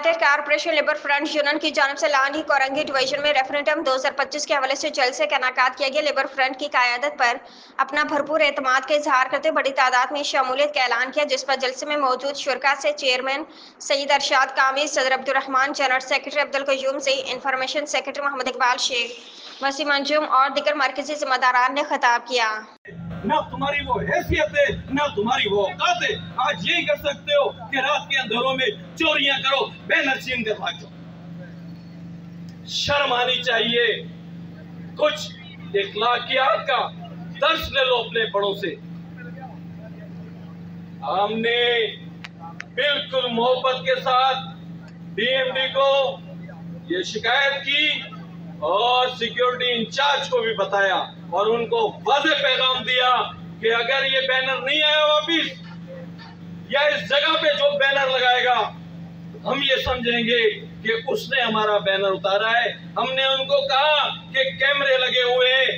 United corporation labour front union की जानिब से लानी कोरंगी डिवीजन में रेफरेंडम 2025 के हवाले से जलसे का इनेकाद किया गया। लेबर फ्रंट की क़यादत पर अपना भरपूर एतमाद का इजहार करते बड़ी तादाद में शमूलियत का ऐलान किया, जिस पर जलसे में मौजूद शुरका से चेयरमैन सईद अरशाद कामी, सदर Abdurrahman, general secretary Abdul Qayyum से इंफॉर्मेशन सेक्रेटरी मोहम्मद इकबाल शेख, वसीम अंजुम और दीगर मरकजी जिम्मेदारान ने खिताब किया। ना तुम्हारी वो हैसियत है, ना तुम्हारी वो औकात है। आज यही कर सकते हो कि रात के अंधेरों में चोरियां करो, बैनर छीन कर भाग जाओ। शर्म आनी चाहिए। कुछ इखलाकियात का दर्श ले लो अपने बड़ों से। हमने बिल्कुल मोहब्बत के साथ डीएमडी को ये शिकायत की और सिक्योरिटी इंचार्ज को भी बताया और उनको वाज़ेह पैगाम दिया कि अगर ये बैनर नहीं आया वापिस या इस जगह पे जो बैनर लगाएगा हम ये समझेंगे कि उसने हमारा बैनर उतारा है। हमने उनको कहा कि कैमरे लगे हुए हैं,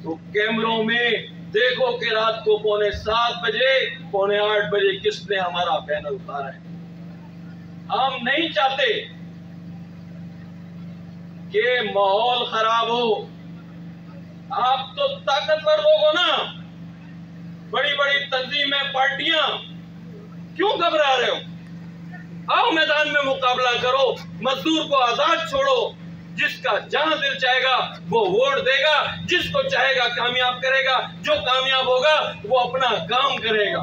तो कैमरों में देखो कि रात को 7:45 बजे 7:45 बजे किसने हमारा बैनर उतारा है। हम नहीं चाहते कि माहौल खराब हो। आप तो ताकतवर लोग हो ना, बड़ी बड़ी तंजीमें, पार्टियां, क्यों घबरा रहे हो? आओ मैदान में मुकाबला करो, मजदूर को आजाद छोड़ो। जिसका जहां दिल चाहेगा वो वोट देगा, जिसको चाहेगा कामयाब करेगा, जो कामयाब होगा वो अपना काम करेगा।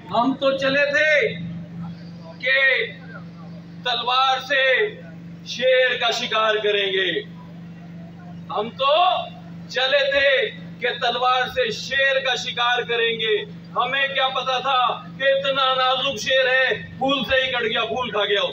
हम तो चले थे कि तलवार से शेर का शिकार करेंगे। हम तो चले थे कि तलवार से शेर का शिकार करेंगे। हमें क्या पता था कि इतना नाजुक शेर है, फूल से ही कट गया, फूल खा गया।